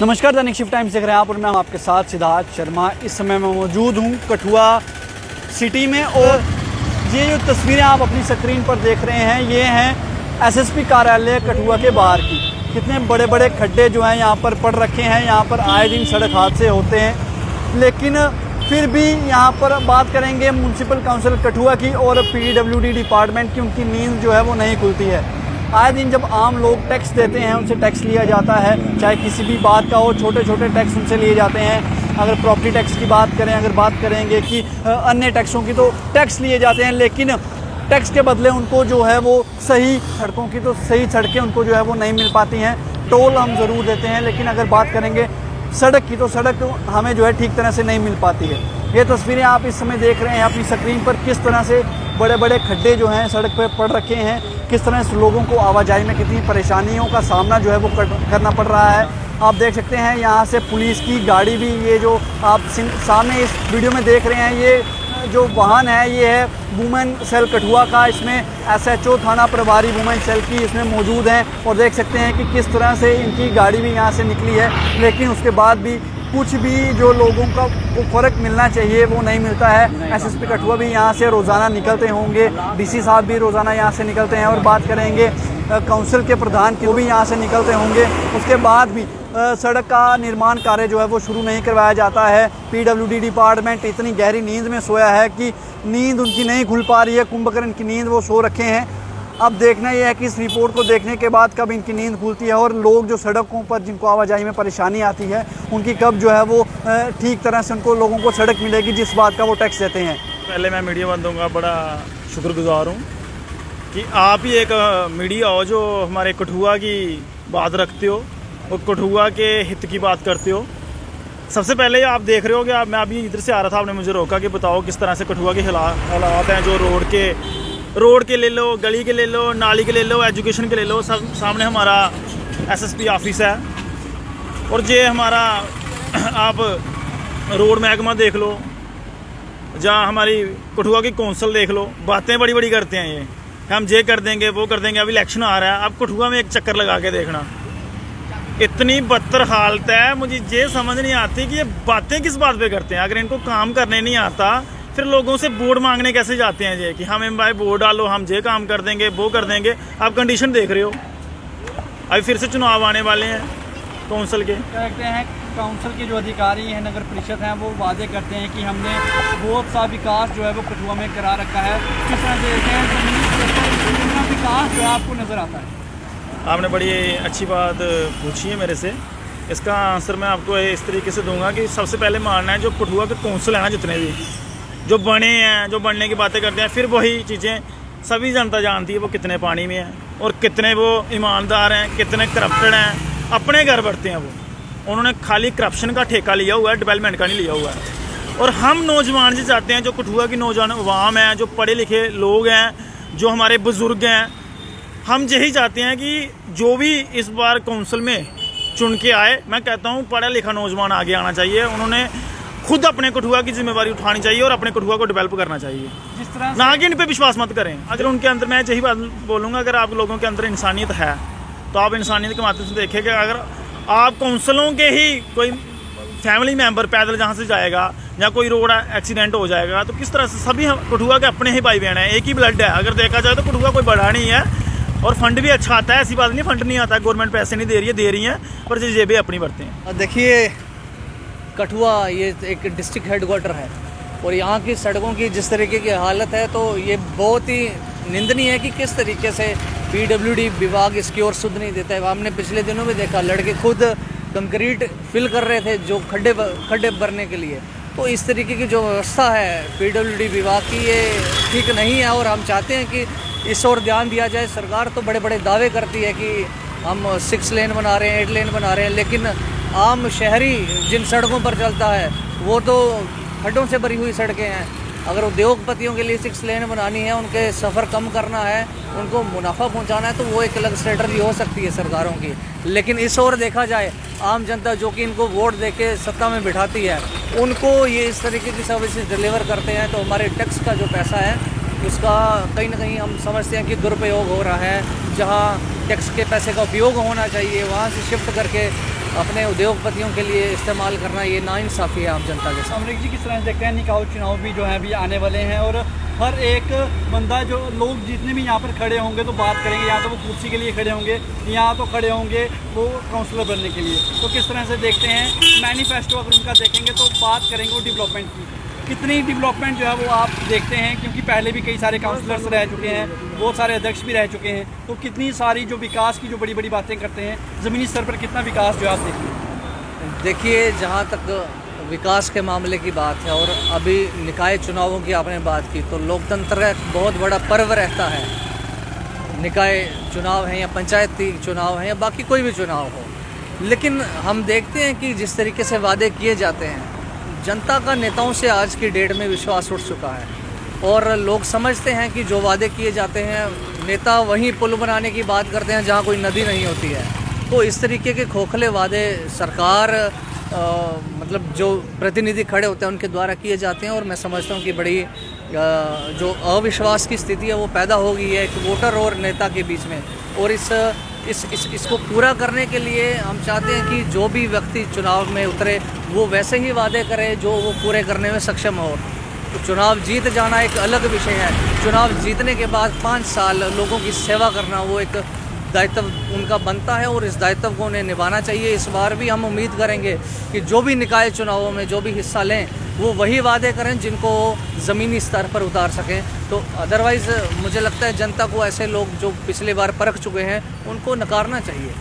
नमस्कार, दैनिक shift times देख रहे हैं आप और मैं आपके साथ सिद्धार्थ शर्मा। इस समय मैं मौजूद हूँ कठुआ सिटी में और ये जो तस्वीरें आप अपनी स्क्रीन पर देख रहे हैं ये हैं एसएसपी कार्यालय कठुआ के बाहर की। कितने बड़े बड़े खड्डे जो हैं यहाँ पर पड़ रखे हैं। यहाँ पर आए दिन सड़क हादसे होते हैं, लेकिन फिर भी यहाँ पर बात करेंगे म्यूनसिपल काउंसिल कठुआ की और पीडब्ल्यूडी डिपार्टमेंट की। उनकी नींद जो है वो नहीं खुलती है। आए दिन जब आम लोग टैक्स देते हैं उनसे टैक्स लिया जाता है, चाहे किसी भी बात का हो, छोटे छोटे टैक्स उनसे लिए जाते हैं। अगर प्रॉपर्टी टैक्स की बात करें, अगर बात करेंगे कि अन्य टैक्सों की, तो टैक्स लिए जाते हैं, लेकिन टैक्स के बदले उनको जो है वो सही सड़कों की तो सही सड़कें उनको जो है वो नहीं मिल पाती हैं। टोल हम ज़रूर देते हैं, लेकिन अगर बात करेंगे सड़क की तो सड़क हमें जो है ठीक तरह से नहीं मिल पाती है। ये तस्वीरें आप इस समय देख रहे हैं अपनी स्क्रीन पर, किस तरह से बड़े बड़े खड्डे जो हैं सड़क पर पड़ रखे हैं, किस तरह से लोगों को आवाजाही में कितनी परेशानियों का सामना जो है वो करना पड़ रहा है। आप देख सकते हैं यहाँ से पुलिस की गाड़ी भी, ये जो आप सामने इस वीडियो में देख रहे हैं, ये जो वाहन है ये है वुमेन सेल कठुआ का। इसमें एसएचओ थाना प्रभारी वुमेन सेल की इसमें मौजूद हैं और देख सकते हैं कि किस तरह से इनकी गाड़ी भी यहाँ से निकली है, लेकिन उसके बाद भी कुछ भी जो लोगों का वो फ़र्क मिलना चाहिए वो नहीं मिलता है। एसएसपी कठुआ भी यहाँ से रोज़ाना निकलते होंगे, डीसी साहब भी रोज़ाना यहाँ से निकलते हैं और बात करेंगे काउंसिल के प्रधान की, वो भी यहाँ से निकलते होंगे। उसके बाद भी सड़क का निर्माण कार्य जो है वो शुरू नहीं करवाया जाता है। पीडब्ल्यूडी डिपार्टमेंट इतनी गहरी नींद में सोया है कि नींद उनकी नहीं खुल पा रही है। कुंभकर्ण की नींद वो सो रखे हैं। अब देखना यह है कि इस रिपोर्ट को देखने के बाद कब इनकी नींद खुलती है और लोग जो सड़कों पर जिनको आवाजाही में परेशानी आती है उनकी कब जो है वो ठीक तरह से उनको लोगों को सड़क मिलेगी जिस बात का वो टैक्स देते हैं। पहले मैं मीडिया बंदों का बड़ा शुक्रगुजार हूँ कि आप ही एक मीडिया हो जो हमारे कठुआ की बात रखते हो और कठुआ के हित की बात करते हो। सबसे पहले आप देख रहे हो कि मैं अभी इधर से आ रहा था, आपने मुझे रोका कि बताओ किस तरह से कठुआ के हालात हैं। जो रोड के ले लो, गली के ले लो, नाली के ले लो, एजुकेशन के ले लो, सब सामने हमारा एसएसपी ऑफिस है। और ये हमारा आप रोड महकमा देख लो, जहाँ हमारी कठुआ की कौंसिल देख लो। बातें बड़ी बड़ी करते हैं ये, हम ये कर देंगे वो कर देंगे। अभी इलेक्शन आ रहा है, आप कठुआ में एक चक्कर लगा के देखना, इतनी बदतर हालत है। मुझे ये समझ नहीं आती कि ये बातें किस बात पे करते हैं। अगर इनको काम करने नहीं आता फिर लोगों से वोट मांगने कैसे जाते हैं ये कि हमें भाई वोट डालो, हम ये काम कर देंगे वो कर देंगे। आप कंडीशन देख रहे हो, अभी फिर से चुनाव आने वाले हैं काउंसिल के। कहते हैं काउंसिल के जो अधिकारी हैं, नगर परिषद हैं, वो वादे करते हैं कि हमने बहुत सा विकास जो है वो कठुआ में करा रखा है। किस तरह से देखते हैं विकास जो है आपको नज़र आता है? आपने बड़ी अच्छी बात पूछी है मेरे से। इसका आंसर मैं आपको इस तरीके से दूंगा कि सबसे पहले मानना है जो कठुआ के कौंसिल है ना, जितने भी जो बने हैं, जो बनने की बातें करते हैं, फिर वही चीज़ें सभी जनता जानती है वो कितने पानी में हैं और कितने वो ईमानदार हैं, कितने करप्टेड हैं। अपने घर बढ़ते हैं वो, उन्होंने खाली करप्शन का ठेका लिया हुआ है, डेवलपमेंट का नहीं लिया हुआ है। और हम नौजवान जी चाहते हैं, जो कठुआ की नौजवान अवाम है, जो पढ़े लिखे लोग हैं, जो हमारे बुज़ुर्ग हैं, हम यही चाहते हैं कि जो भी इस बार काउंसिल में चुन के आए, मैं कहता हूँ पढ़ा लिखा नौजवान आगे आना चाहिए। उन्होंने खुद अपने कठुआ की जिम्मेवारी उठानी चाहिए और अपने कठुआ को डेवलप करना चाहिए। जिस तरह ना कि इन पे विश्वास मत करें। अगर उनके अंदर, मैं यही बात बोलूँगा, अगर आप लोगों के अंदर इंसानियत है तो आप इंसानियत के माध्यम से देखें कि अगर आप काउंसिलों के ही कोई फैमिली मेम्बर पैदल जहाँ से जाएगा या कोई रोड एक्सीडेंट हो जाएगा तो किस तरह से, सभी कठुआ के अपने ही भाई बहन हैं, एक ही ब्लड है। अगर देखा जाए तो कठुआ कोई बड़ा नहीं है और फंड भी अच्छा आता है, ऐसी बात नहीं फंड नहीं आता है। गवर्नमेंट पैसे नहीं दे रही है पर जेबें अपनी बढ़ते हैं। देखिए, कठुआ ये एक डिस्ट्रिक्ट हेडक्वार्टर है और यहाँ की सड़कों की जिस तरीके की हालत है तो ये बहुत ही निंदनीय है कि किस तरीके से पीडब्ल्यूडी विभाग इसकी ओर सुध नहीं देता है। हमने पिछले दिनों में देखा, लड़के खुद कंक्रीट फिल कर रहे थे जो खड्डे भरने के लिए। तो इस तरीके की जो व्यवस्था है पीडब्ल्यूडी विभाग की, ये ठीक नहीं है और हम चाहते हैं कि इस ओर ध्यान दिया जाए। सरकार तो बड़े बड़े दावे करती है कि हम 6 लेन बना रहे हैं, 8 लेन बना रहे हैं, लेकिन आम शहरी जिन सड़कों पर चलता है वो तो खड्डों से भरी हुई सड़कें हैं। अगर उद्योगपतियों के लिए 6 लेन बनानी है, उनके सफ़र कम करना है, उनको मुनाफा पहुंचाना है, तो वो एक अलग स्ट्रेटजी हो सकती है सरकारों की। लेकिन इस ओर देखा जाए, आम जनता जो कि इनको वोट देके सत्ता में बिठाती है, उनको ये इस तरीके की सर्विसेज डिलीवर करते हैं। तो हमारे टैक्स का जो पैसा है उसका कहीं ना कहीं हम समझते हैं कि दुरुपयोग हो रहा है। जहाँ टैक्स के पैसे का उपयोग होना चाहिए वहाँ से शिफ्ट करके अपने उद्योगपतियों के लिए इस्तेमाल करना ये नाइंसाफ़ी है आम जनता के साथ। अमरीक जी, किस तरह से देखते हैं निकाय चुनाव भी जो है अभी आने वाले हैं और हर एक बंदा जो लोग जितने भी यहाँ पर खड़े होंगे तो बात करेंगे, या तो वो कुर्सी के लिए खड़े होंगे या तो खड़े होंगे वो काउंसलर बनने के लिए, तो किस तरह से देखते हैं मैनिफेस्टो अगर उनका देखेंगे तो बात करेंगे वो डेवलपमेंट की, कितनी डेवलपमेंट जो है वो आप देखते हैं, क्योंकि पहले भी कई सारे काउंसलर्स रह चुके हैं, बहुत सारे अध्यक्ष भी रह चुके हैं, तो कितनी सारी जो विकास की जो बड़ी बड़ी बातें करते हैं ज़मीनी स्तर पर कितना विकास जो है आप देखते हैं? देखिए, जहाँ तक विकास के मामले की बात है और अभी निकाय चुनावों की आपने बात की, तो लोकतंत्र का एक बहुत बड़ा पर्व रहता है। निकाय चुनाव है या पंचायती चुनाव है या बाकी कोई भी चुनाव हो, लेकिन हम देखते हैं कि जिस तरीके से वादे किए जाते हैं, जनता का नेताओं से आज की डेट में विश्वास उठ चुका है और लोग समझते हैं कि जो वादे किए जाते हैं, नेता वहीं पुल बनाने की बात करते हैं जहाँ कोई नदी नहीं होती है। तो इस तरीके के खोखले वादे सरकार मतलब जो प्रतिनिधि खड़े होते हैं उनके द्वारा किए जाते हैं और मैं समझता हूँ कि बड़ी जो अविश्वास की स्थिति है वो पैदा हो गई है एक वोटर और नेता के बीच में। और इसको पूरा करने के लिए हम चाहते हैं कि जो भी व्यक्ति चुनाव में उतरे वो वैसे ही वादे करे जो वो पूरे करने में सक्षम हो। तो चुनाव जीत जाना एक अलग विषय है, चुनाव जीतने के बाद 5 साल लोगों की सेवा करना वो एक दायित्व उनका बनता है और इस दायित्व को उन्हें निभाना चाहिए। इस बार भी हम उम्मीद करेंगे कि जो भी निकाय चुनावों में जो भी हिस्सा लें वो वही वादे करें जिनको ज़मीनी स्तर पर उतार सकें। तो अदरवाइज़ मुझे लगता है जनता को ऐसे लोग जो पिछली बार परख चुके हैं उनको नकारना चाहिए।